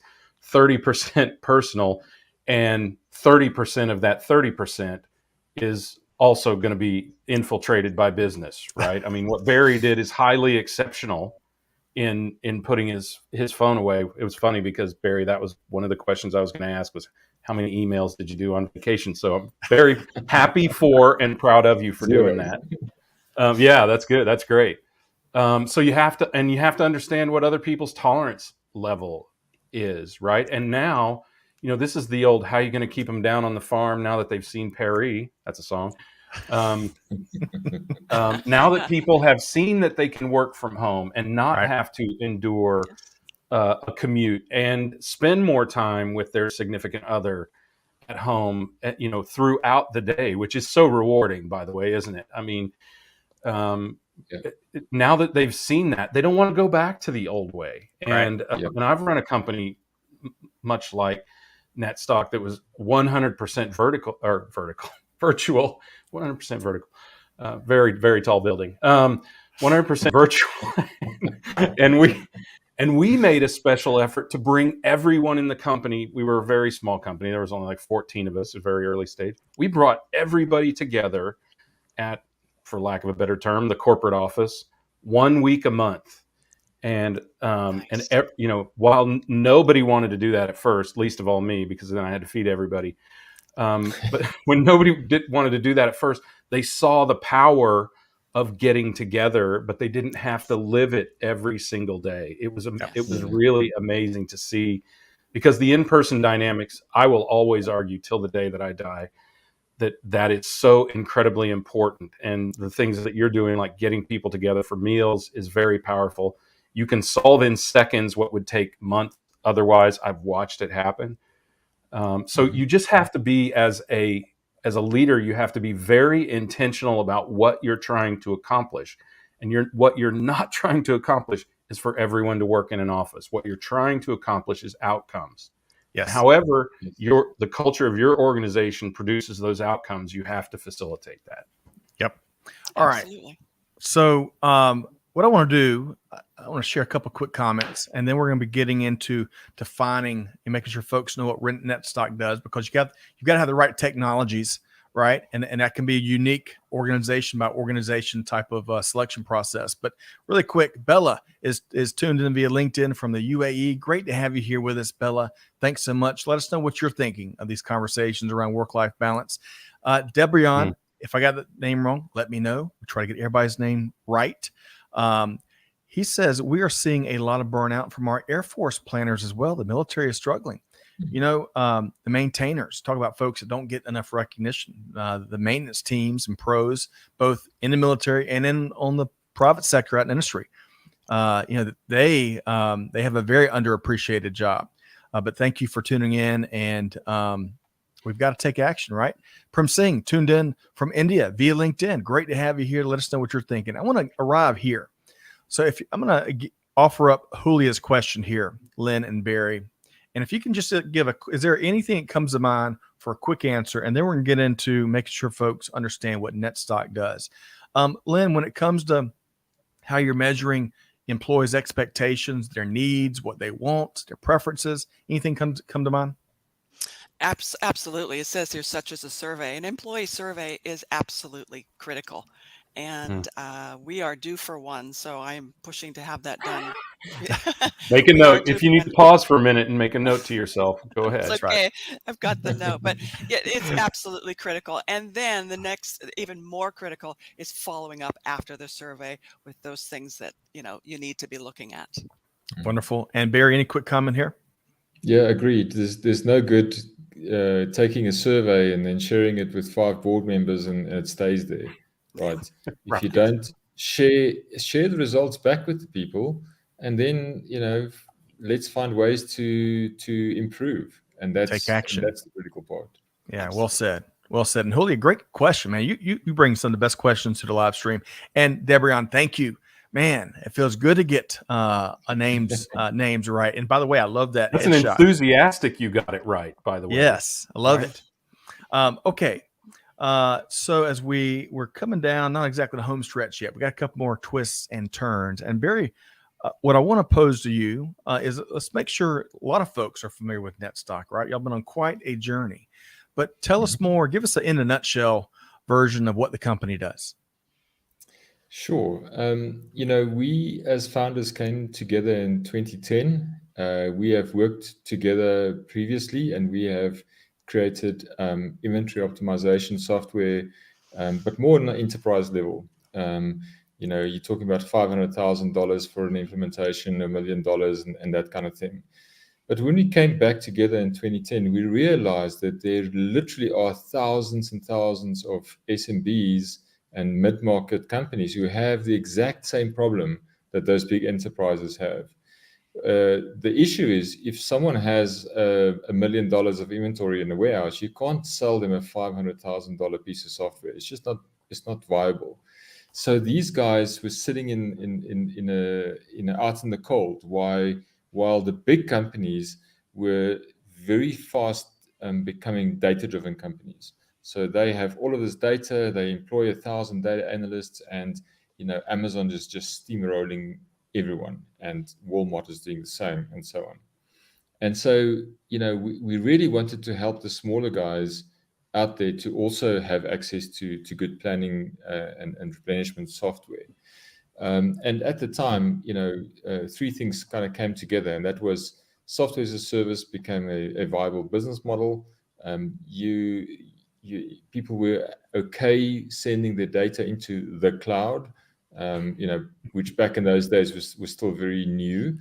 30% personal, and 30% of that 30% is also going to be infiltrated by business, right? I mean, what Barry did is highly exceptional in putting his phone away. It was funny because, Barry, that was one of the questions I was going to ask, was how many emails did you do on vacation? So I'm very happy for and proud of you for doing that. Yeah, that's good. That's great. So you have to understand what other people's tolerance level is, right? And now, this is the old, how are you going to keep them down on the farm now that they've seen Perry? That's a song. Now that people have seen that they can work from home and not have to endure a commute and spend more time with their significant other at home, throughout the day, which is so rewarding, by the way, isn't it? I mean, now that they've seen that, they don't want to go back to the old way. And and I've run a company much like Netstock that was 100% virtual, 100% vertical, very, very tall building, 100% virtual. and we made a special effort to bring everyone in the company. We were a very small company. There was only like 14 of us at a very early stage. We brought everybody together at, for lack of a better term, the corporate office, 1 week a month. And Nice. while nobody wanted to do that at first, least of all me, because then I had to feed everybody. But when nobody wanted to do that at first, they saw the power of getting together, but they didn't have to live it every single day. It was really amazing to see, because the in-person dynamics, I will always argue till the day that I die, that it's so incredibly important. And the things that you're doing, like getting people together for meals, is very powerful. You can solve in seconds what would take months otherwise. I've watched it happen. So you just have to be, as a leader, you have to be very intentional about what you're trying to accomplish. And what you're not trying to accomplish is for everyone to work in an office. What you're trying to accomplish is outcomes. Yes. However, the culture of your organization produces those outcomes. You have to facilitate that. Yep. All Absolutely. right. So what I want to do, I want to share a couple quick comments, and then we're going to be getting into defining and making sure folks know what Netstock does, because you've got to have the right technologies, right? And that can be a unique organization by organization type of selection process. But really quick, Bella is tuned in via LinkedIn from the UAE. Great to have you here with us, Bella. Thanks so much. Let us know what you're thinking of these conversations around work-life balance. Debrion, if I got the name wrong, let me know. We try to get everybody's name right. He says, we are seeing a lot of burnout from our Air Force planners as well. The military is struggling. The maintainers, talk about folks that don't get enough recognition. The maintenance teams and pros, both in the military and on the private sector out in industry. They have a very underappreciated job. But thank you for tuning in, and we've got to take action, right? Prem Singh tuned in from India via LinkedIn. Great to have you here. Let us know what you're thinking. I want to arrive here. So if I'm going to offer up Julia's question here, Lynn and Barry, and if you can just give is there anything that comes to mind for a quick answer? And then we're going to get into making sure folks understand what Netstock does. Lynn, when it comes to how you're measuring employees' expectations, their needs, what they want, their preferences, anything come to mind? Absolutely. It says here, such as a survey. An employee survey is absolutely critical. And we are due for one. So I'm pushing to have that done. Make a We are note. due If you for need one. to pause for a minute and make a note to yourself, go ahead. It's That's okay. right. I've got the note, but yeah, it's absolutely critical. And then the next, even more critical, is following up after the survey with those things that, you need to be looking at. Wonderful. And Barry, any quick comment here? Yeah, agreed. There's no good taking a survey and then sharing it with 5 board members and it stays there, right? If you don't share the results back with the people, and then let's find ways to improve, and Take action. that's the critical part. Yeah, Absolutely. well said. Well said. And Julia, great question, man. You bring some of the best questions to the live stream. And Debrion, thank you. Man, it feels good to get names right. And by the way, I love that. That's an enthusiastic. You got it right, by the way. Yes, I love Right. it. Okay. So as we're coming down, not exactly the home stretch yet, we got a couple more twists and turns. And Barry, what I want to pose to you is let's make sure a lot of folks are familiar with Netstock, right? Y'all been on quite a journey, but tell us more. Give us in a nutshell version of what the company does. Sure. We as founders came together in 2010. We have worked together previously, and we have created inventory optimization software, but more on the enterprise level. You're talking about $500,000 for an implementation, $1 million, and that kind of thing. But when we came back together in 2010, we realized that there literally are thousands and thousands of SMBs and mid-market companies who have the exact same problem that those big enterprises have. The issue is, if someone has $1 million of inventory in a warehouse, you can't sell them a $500,000 piece of software. It's just not viable. So these guys were sitting out in the cold, while the big companies were very fast becoming data-driven companies. So they have all of this data, they employ 1,000 data analysts, and Amazon is just steamrolling everyone, and Walmart is doing the same, and so on. And so, we really wanted to help the smaller guys out there to also have access to good planning and replenishment software. And at the time, 3 things kind of came together, and that was software as a service became a viable business model. People were okay sending their data into the cloud, which back in those days was still very new,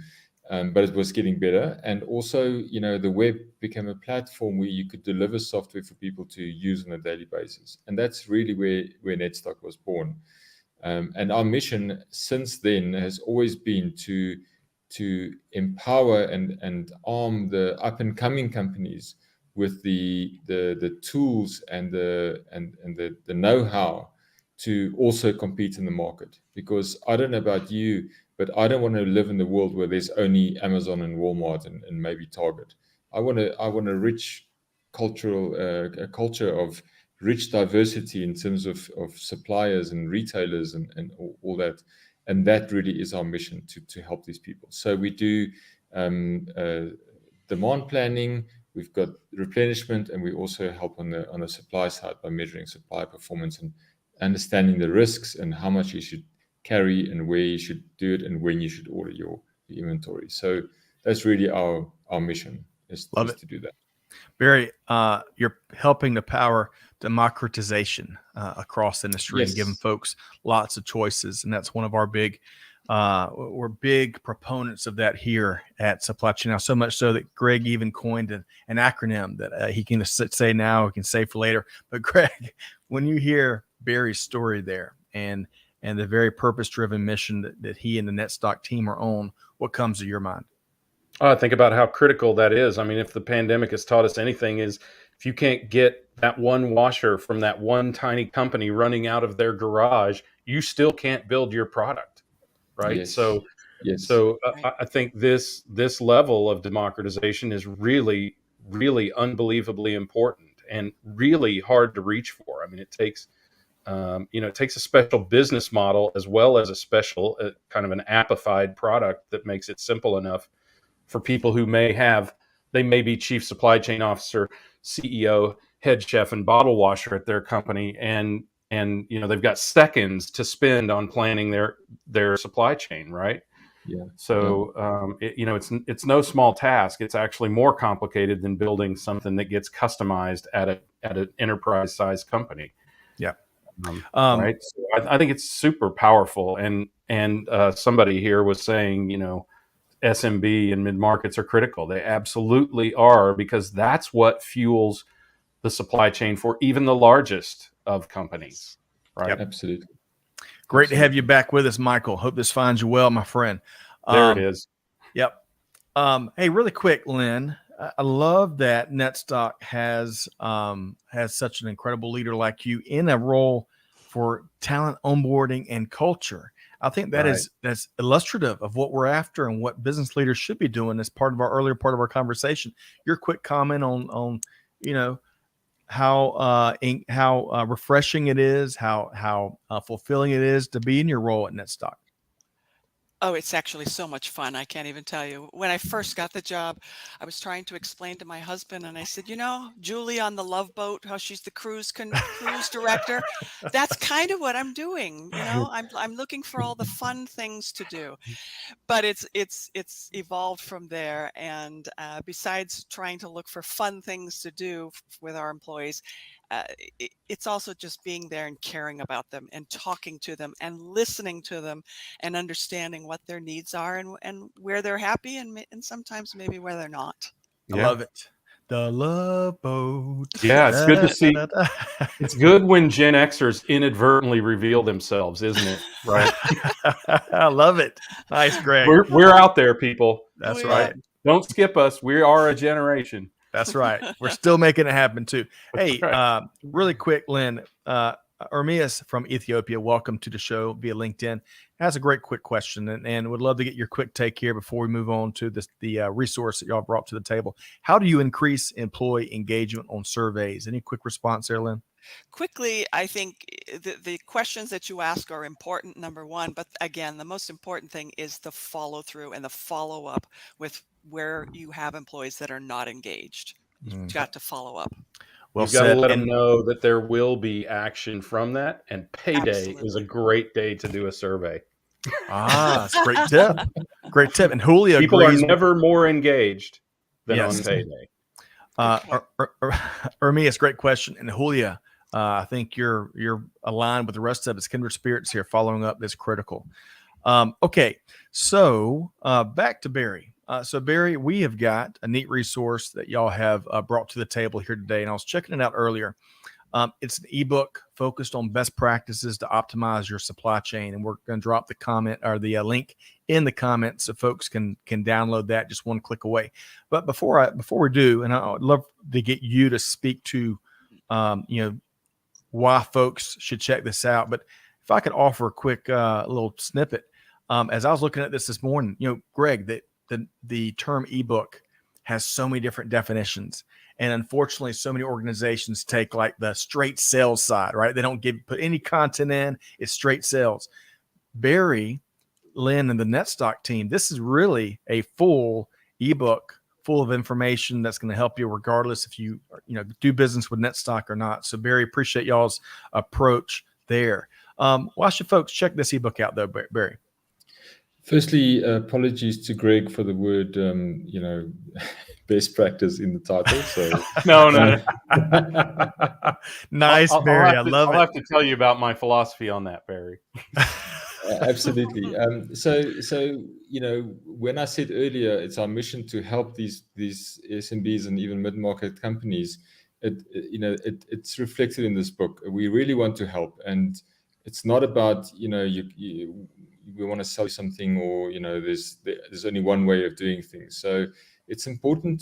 but it was getting better. And also, the web became a platform where you could deliver software for people to use on a daily basis. And that's really where Netstock was born. And our mission since then has always been to empower and arm the up and coming companies with the tools and the know-how to also compete in the market. Because I don't know about you, but I don't want to live in the world where there's only Amazon and Walmart and maybe Target. I want a rich a culture of rich diversity in terms of suppliers and retailers and all that. And that really is our mission, to help these people. So we do demand planning, we've got replenishment, and we also help on the supply side by measuring supply performance and understanding the risks and how much you should carry and where you should do it and when you should order your inventory. So that's really our mission is to do that. Barry, you're helping to power democratization across industry and giving folks lots of choices. And that's one of our we're big proponents of that here at Supply Chain Now, so much so that Greg even coined an acronym that he can say now, he can say for later. But Greg, when you hear Barry's story there and the very purpose-driven mission that he and the Netstock team are on, what comes to your mind? Think about how critical that is. I mean, if the pandemic has taught us anything, is if you can't get that one washer from that one tiny company running out of their garage, you still can't build your product. right? Yes. So Yes. so Right. I think this level of democratization is really, really unbelievably important and really hard to reach for. I mean, it takes it takes a special business model as well as a special kind of an appified product that makes it simple enough for people who they may be chief supply chain officer, CEO, head chef, and bottle washer at their company, and they've got seconds to spend on planning their supply chain, right? Yeah. So it's no small task. It's actually more complicated than building something that gets customized at an enterprise sized company. Yeah. Right. So I think it's super powerful. And somebody here was saying, SMB and mid markets are critical. They absolutely are, because that's what fuels the supply chain for even the largest of companies. Right. Yep. Absolutely. Great to have you back with us, Michael. Hope this finds you well, my friend. There it is. Yep. Hey, really quick, Lynn. I love that Netstock has such an incredible leader like you in a role for talent onboarding and culture. I think that's illustrative of what we're after and what business leaders should be doing as part of our earlier part of our conversation. Your quick comment on how refreshing it is, how fulfilling it is to be in your role at Netstock. Oh, it's actually so much fun. I can't even tell you. When I first got the job, I was trying to explain to my husband, and I said, Julie on the Love Boat, how she's the cruise director. That's kind of what I'm doing. I'm looking for all the fun things to do. But it's evolved from there. And besides trying to look for fun things to do with our employees, it's also just being there and caring about them and talking to them and listening to them and understanding what their needs are and where they're happy and sometimes maybe where they're not. I love it. The Love Boat. Yeah, it's good to see. It's good when Gen Xers inadvertently reveal themselves, isn't it? Right. I love it. Nice, Greg. We're out there, people. That's right. Don't skip us. We are a generation. That's right. We're still making it happen too. Hey, right. Really quick, Lynn, Ermias from Ethiopia, welcome to the show via LinkedIn. Has a great quick question and would love to get your quick take here before we move on to the resource that y'all brought to the table. How do you increase employee engagement on surveys? Any quick response there, Lynn? Quickly, I think the questions that you ask are important, number one. But again, the most important thing is the follow through and the follow up with where you have employees that are not engaged. You've got to follow up. You've got to let them know that there will be action from that. And payday is a great day to do a survey. That's a great tip. Great tip. And Julia People agrees. are never more engaged than on payday. Ermias, great question. And Julia, I think you're aligned with the rest of us. Kindred spirits here. Following up is critical. Okay, so back to Barry. So Barry, we have got a neat resource that y'all have brought to the table here today, and I was checking it out earlier. It's an ebook focused on best practices to optimize your supply chain, and we're going to drop the comment or the link in the comments so folks can download that just one click away. But before we do, and I would love to get you to speak to, why folks should check this out. But if I could offer a quick little snippet, as I was looking at this morning, Greg, the term ebook has so many different definitions. And unfortunately, so many organizations take like the straight sales side, right? They don't put any content in. It's straight sales. Barry, Lynn, and the Netstock team, this is really a full ebook full of information that's going to help you regardless if you do business with Netstock or not. So Barry, appreciate y'all's approach there. Why should folks check this ebook out though, Barry? Firstly, apologies to Greg for the word, best practice in the title. So no. Nice, Barry. I love it. I'll have to tell you about my philosophy on that, Barry. Absolutely. So when I said earlier, it's our mission to help these SMBs and even mid-market companies. It's reflected in this book. We really want to help, and it's not about we want to sell you something, or there's only one way of doing things. So it's important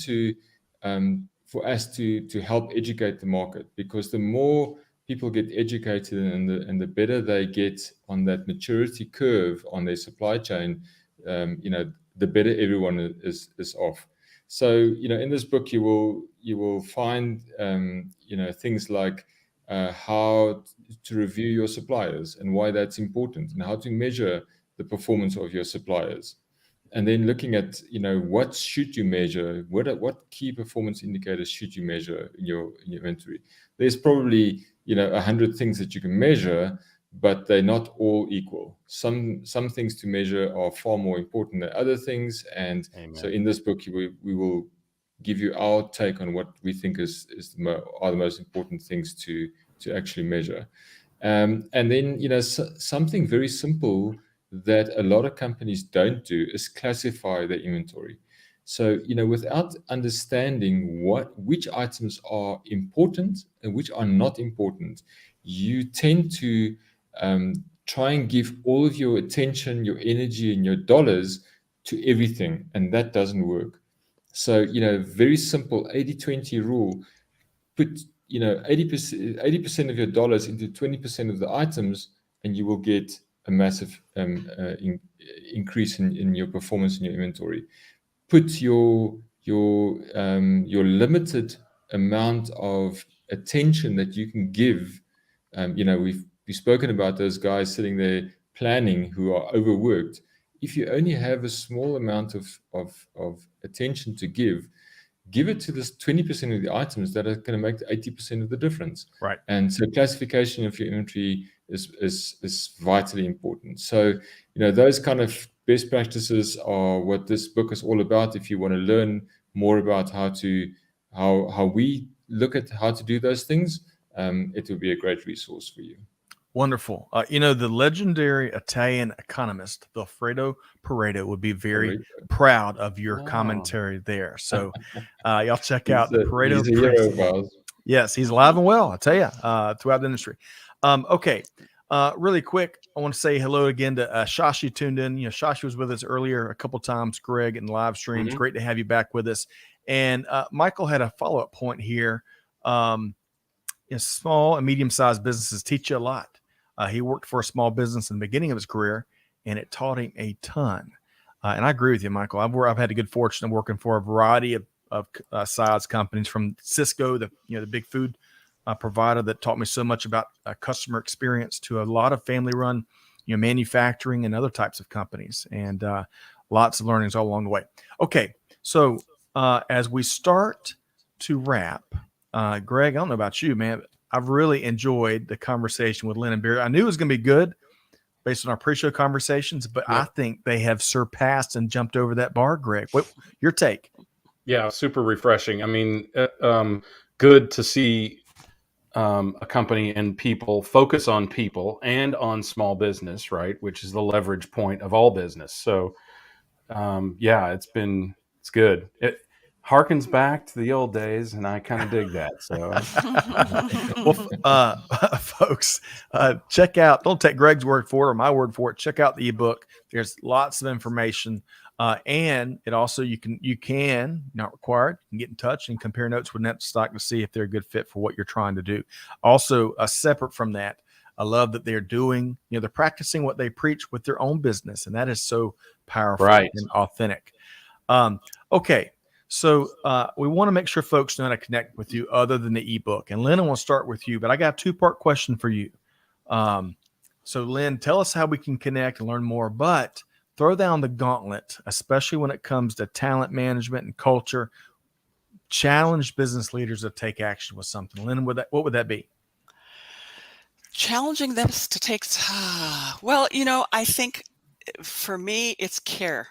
for us to help educate the market, because the more people get educated, and the better they get on that maturity curve on their supply chain, the better everyone is off. So, in this book, you will find, things like how to review your suppliers and why that's important, and how to measure the performance of your suppliers. And then looking at, what should you measure? What key performance indicators should you measure in your inventory? There's probably 100 things that you can measure, but they're not all equal. Some things to measure are far more important than other things. And Amen. so in this book, we will give you our take on what we think are the most important things to actually measure. And then, something very simple that a lot of companies don't do is classify their inventory. So, without understanding which items are important and which are not important, you tend to try and give all of your attention, your energy, and your dollars to everything, and that doesn't work. So, very simple 80-20 rule: put 80% of your dollars into 20% of the items, and you will get a massive increase in your performance in your inventory. Put your limited amount of attention that you can give. We've spoken about those guys sitting there planning who are overworked. If you only have a small amount of attention to give it to this 20% of the items that are going to make the 80% of the difference. Right. And so classification of your inventory is vitally important. So, those kind of best practices are what this book is all about. If you want to learn more about how we look at how to do those things, it will be a great resource for you. Wonderful. The legendary Italian economist, Vilfredo Pareto, would be very proud of your commentary there. So y'all check out the Pareto. He's a hero of ours. Yes, he's alive and well, I tell you, throughout the industry. Okay. Really quick, I want to say hello again to Shashi tuned in. Shashi was with us earlier a couple times, Greg, in live streams. Mm-hmm. Great to have you back with us. And Michael had a follow-up point here. Small and medium-sized businesses teach you a lot. He worked for a small business in the beginning of his career, and it taught him a ton. And I agree with you, Michael. I've had the good fortune of working for a variety of size companies, from Cisco, the big food provider that taught me so much about customer experience, to a lot of family-run, manufacturing and other types of companies, and lots of learnings all along the way. Okay, so as we start to wrap, Greg, I don't know about you, man. I've really enjoyed the conversation with Lynne and Barry. I knew it was going to be good based on our pre-show conversations, but I think they have surpassed and jumped over that bar, Greg. What your take? Yeah, super refreshing. I mean, good to see a company and people focus on people and on small business, right? Which is the leverage point of all business. So, it's good. It harkens back to the old days, and I kind of dig that. So, folks, check out. Don't take Greg's word for it or my word for it. Check out the ebook. There's lots of information, and it also you can not required. You can get in touch and compare notes with Netstock to see if they're a good fit for what you're trying to do. Also, separate from that, I love that they're doing. They're practicing what they preach with their own business, and that is so powerful and authentic. Okay. So we want to make sure folks know how to connect with you other than the ebook. And Lynne, I want to start with you, but I got a two-part question for you. So Lynne, tell us how we can connect and learn more, but throw down the gauntlet, especially when it comes to talent management and culture. Challenge business leaders to take action with something. Lynne, what would that be? Challenging them to take, well, I think for me, it's care.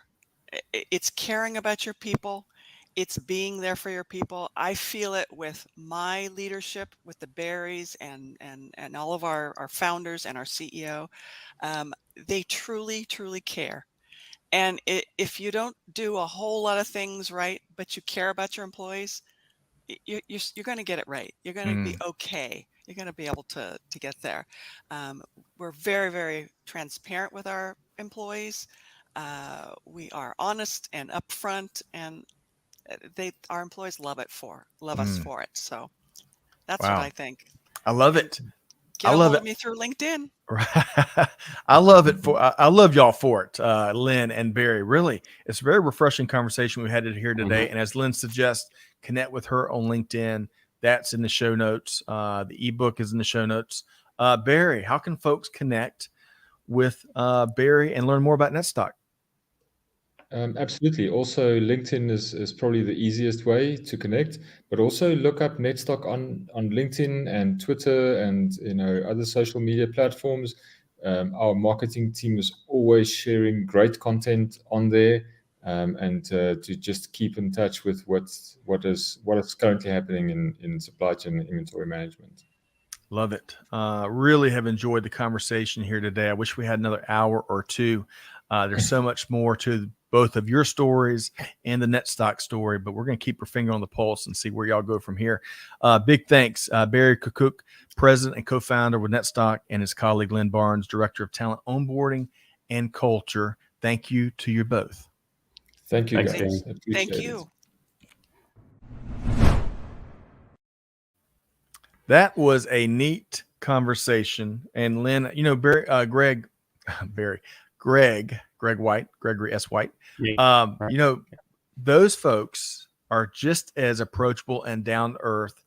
It's caring about your people. It's being there for your people. I feel it with my leadership, with the Barrys and all of our founders and our CEO. They truly, truly care. And if you don't do a whole lot of things right, but you care about your employees, you're going to get it right. You're going to be okay. You're going to be able to get there. We're very, very transparent with our employees. We are honest and upfront, and our employees love us for it. So that's what I think. I love it. Get a hold of me through LinkedIn. I love it I love y'all for it, Lynn and Barry. Really, it's a very refreshing conversation we had here today. And as Lynn suggests, connect with her on LinkedIn. That's in the show notes. The ebook is in the show notes. Barry, how can folks connect with Barry and learn more about Netstock? Absolutely. Also, LinkedIn is probably the easiest way to connect, but also look up Netstock on LinkedIn and Twitter and other social media platforms. Our marketing team is always sharing great content on there, and to just keep in touch with what is currently happening in supply chain and inventory management. Love it. Really have enjoyed the conversation here today. I wish we had another hour or two. There's so much more to both of your stories and the Netstock story, but we're going to keep our finger on the pulse and see where y'all go from here. Big thanks, Barry Kukkuk, president and co-founder with Netstock, and his colleague Lynne Barnes, director of Talent Onboarding and Culture. Thank you to you both. Thank you, Thanks, guys. Thank you. That was a neat conversation. And Lynn, Greg White, Gregory S. White. Right. Those folks are just as approachable and down to earth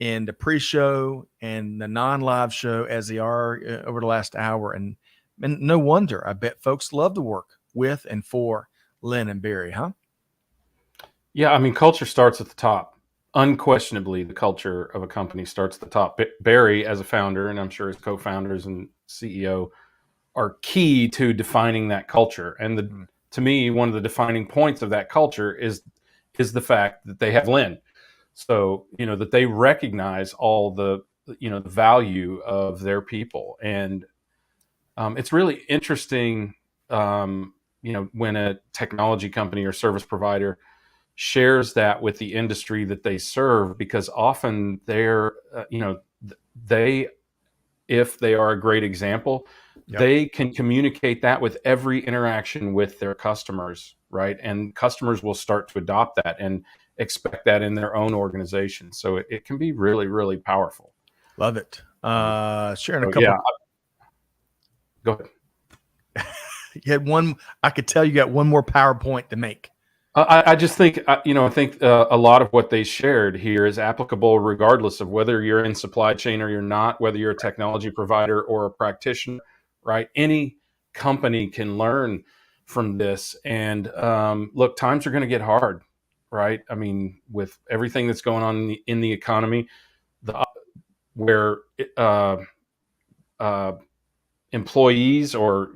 in the pre-show and the non-live show as they are over the last hour. And no wonder, I bet folks love to work with and for Lynn and Barry, huh? Yeah, I mean, culture starts at the top. Unquestionably, the culture of a company starts at the top. Barry, as a founder, and I'm sure his co-founders and CEO, are key to defining that culture. And to me, one of the defining points of that culture is the fact that they have Lynn. So, that they recognize all the value of their people. And it's really interesting, when a technology company or service provider shares that with the industry that they serve, because often if they are a great example, they can communicate that with every interaction with their customers, right? And customers will start to adopt that and expect that in their own organization. So it can be really, really powerful. Love it. Sharing a couple. Yeah. Go ahead. You had one. I could tell you got one more PowerPoint to make. I just think, I think a lot of what they shared here is applicable regardless of whether you're in supply chain or you're not, whether you're a technology provider or a practitioner, right? Any company can learn from this. And look, times are going to get hard, right? I mean, with everything that's going on in the economy, where employees or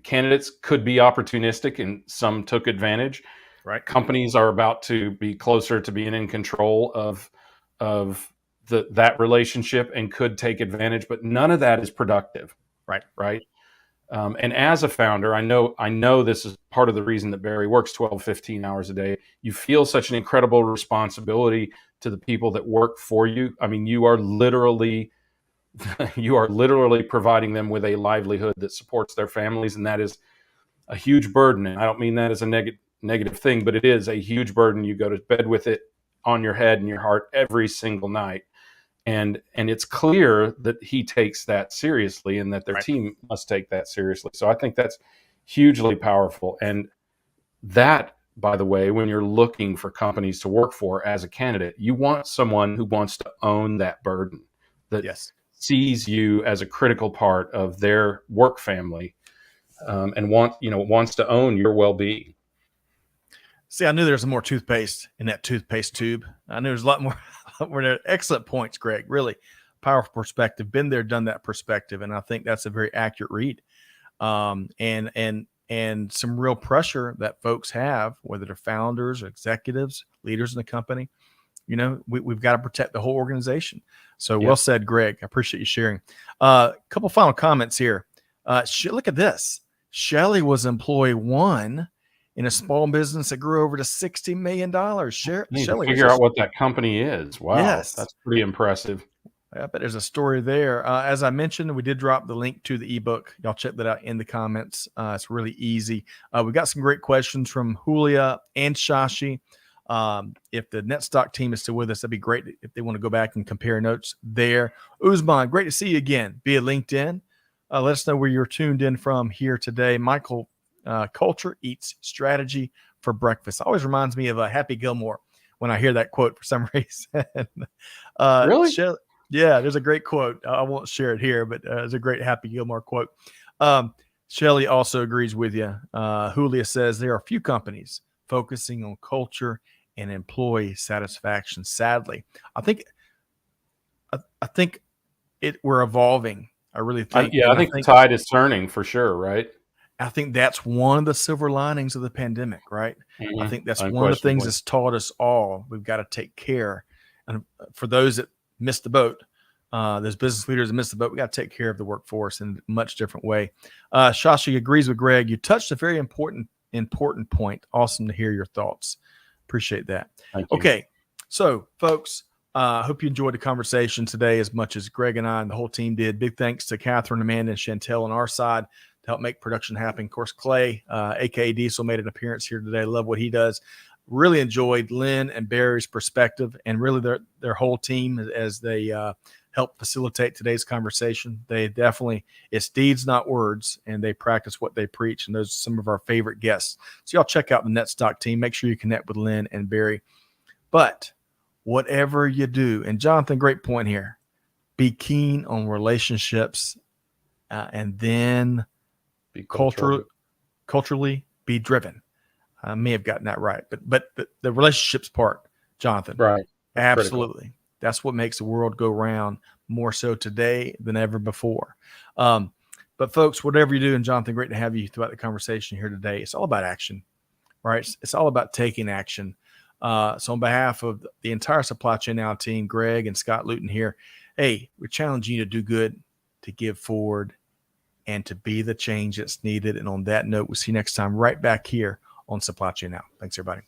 candidates could be opportunistic and some took advantage. Right. Companies are about to be closer to being in control of that relationship and could take advantage, but none of that is productive. Right. And as a founder, I know this is part of the reason that Barry works 12, 15 hours a day. You feel such an incredible responsibility to the people that work for you. I mean, you are literally providing them with a livelihood that supports their families, and that is a huge burden. And I don't mean that as a negative thing, but it is a huge burden. You go to bed with it on your head and your heart every single night. And it's clear that he takes that seriously and that their team must take that seriously. So I think that's hugely powerful. And that, by the way, when you're looking for companies to work for as a candidate, you want someone who wants to own that burden, that sees you as a critical part of their work family, and wants to own your well-being. See, I knew there was more toothpaste in that toothpaste tube. I knew there's a lot more. Excellent points, Greg. Really powerful perspective. Been there, done that perspective, and I think that's a very accurate read. And some real pressure that folks have, whether they're founders or executives, leaders in the company. We've got to protect the whole organization. So well said, Greg. I appreciate you sharing. A couple final comments here. Look at this. Shelley was employee 1 in a small business that grew over to $60 million. Shelley, figure out what that company is. Wow. Yes. That's pretty impressive. I bet there's a story there. As I mentioned, we did drop the link to the ebook. Y'all check that out in the comments. It's really easy. We got some great questions from Julia and Shashi. If the Netstock team is still with us, that'd be great if they want to go back and compare notes there. Uzman, great to see you again via LinkedIn. Let us know where you're tuned in from here today. Michael, culture eats strategy for breakfast. Always reminds me of Happy Gilmore when I hear that quote for some reason. Really? Yeah, there's a great quote. I won't share it here, but it's a great Happy Gilmore quote. Shelley also agrees with you. Julia says there are few companies focusing on culture and employee satisfaction. Sadly, I think we're evolving. I really think. I think the tide is turning for sure, right? I think that's one of the silver linings of the pandemic, right? I think that's one of the things that's taught us all. We've got to take care. And for those that missed the boat, those business leaders that missed the boat, we got to take care of the workforce in a much different way. Shashi agrees with Greg. You touched a very important point. Awesome to hear your thoughts. Appreciate that. Okay. So folks, I hope you enjoyed the conversation today as much as Greg and I and the whole team did. Big thanks to Catherine, Amanda, and Chantel on our side to help make production happen. Of course, Clay, aka Diesel, made an appearance here today. Love what he does. Really enjoyed Lynne and Barry's perspective and really their whole team as they help facilitate today's conversation. They definitely, it's deeds, not words, and they practice what they preach. And those are some of our favorite guests. So y'all check out the Netstock team. Make sure you connect with Lynne and Barry. But whatever you do, and Jonathan, great point here, be keen on relationships and then be culturally be driven. I may have gotten that right, but the relationships part, Jonathan, right? Absolutely. Critical. That's what makes the world go round more so today than ever before. But folks, whatever you do, and Jonathan, great to have you throughout the conversation here today. It's all about action, right? It's all about taking action. So on behalf of the entire Supply Chain Now team, Greg and Scott Luton here, hey, we're challenging you to do good, to give forward, and to be the change that's needed. And on that note, we'll see you next time right back here on Supply Chain Now. Thanks, everybody.